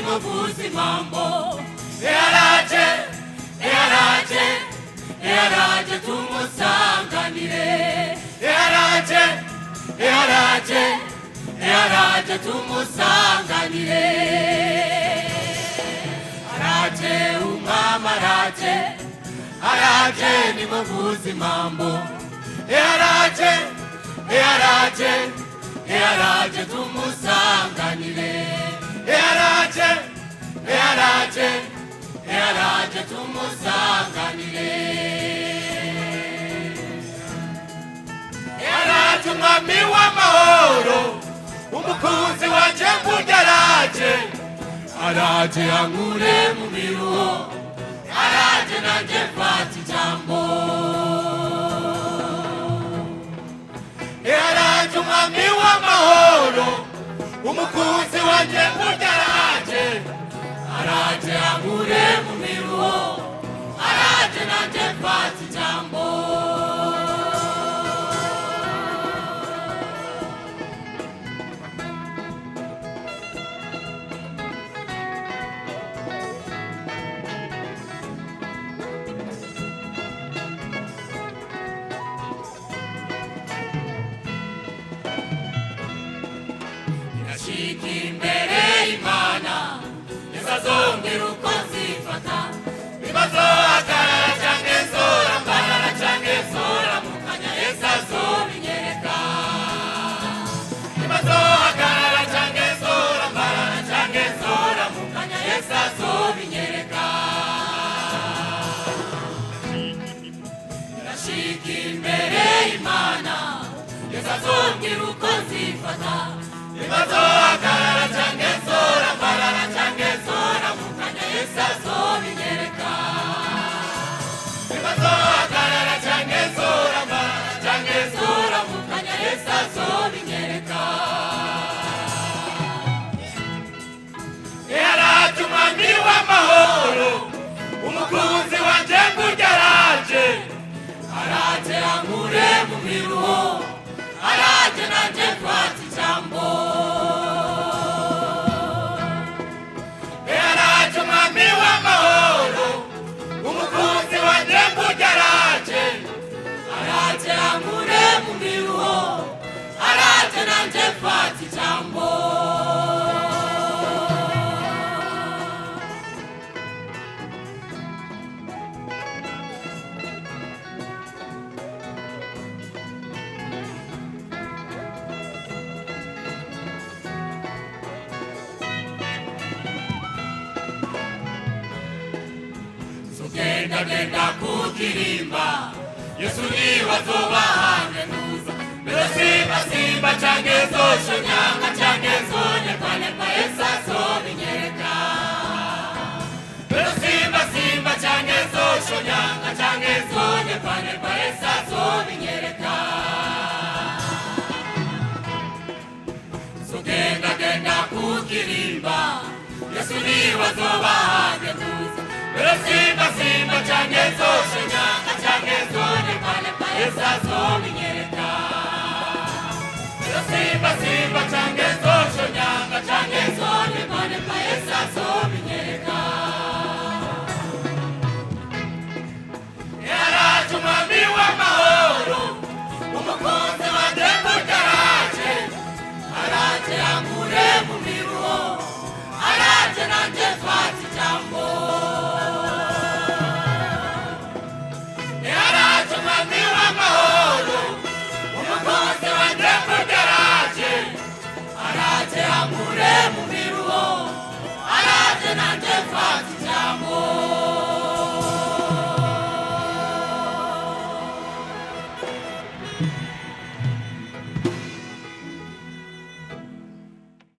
nimuvuze mambo. Yaraje, yaraje, yaraje tumusanganire. Yaraje, yaraje, yaraje tumusanganire. Araje umwami araje, araje nimuvuze mambo. Yaraje, yaraje, yaraje tumusanganire. Yaraje, yaraje, yaraje tumusanganire. Yaraje umwami w'amahoro, umukunzi wanje burya araje. Araje ankure mu miruho, araje nanje mfata ijambo. Yaraje umwami w'amahoro, umukunzi wanje burya araje. Araje ankure mu miruho, araje nanje mfata ijambo. Nashika imbere Imana, yazongera uko nzifata. Nibazohagarara canke nzorambarara canke nzoramukanya, Yesu azobinyereka. Nibazohagarara canke nzorambarara canke nzoramukanya, Yesu azobinyereka. Nashika imbere Imana, yazongera uko nzifata. Nibazohagarara canke nzorambarara canke nzoramukanya, Yesu azobinyereka. Nibazohagarara canke nzorambarara canke nzoramukanya, Yesu azobinyereka. Yaraje umwami w'amahoro, umukunzi wanje burya araje. Araje ankure mu miruho, araje nanje mfata ijambo. Yaraje umwami w'amahoro, umukunzi wanje burya araje. Araje ankure mu miruho, araje nanje mfata ijambo. Genda kukirimba, Yesu niwe azobahanuza. Mbere simba simba canke zoshonyanga canke zonepanepa, Yesu azobinyereka. Mbere simba simba canke zoshonyanga canke zonepanepa, Yesu azobinyereka. Genda kukirimba, Yesu niwe azobahanuza. Mbere simba simba canke zoshonyanga canke zonepanepa, Yesu azobinyereka. Mbere simba simba canke zoshonyanga canke zonepanepa, Yesu azobinyereka. Yaraje umwami w'amahoro, umukunzi wanje burya araje. Araje ankure mu miruho, araje nanje mfata ijambo. Yaraje umwami w'amahoro, umukunzi wanje burya araje. Araje ankure mu miruho, araje nanje mfata ijambo.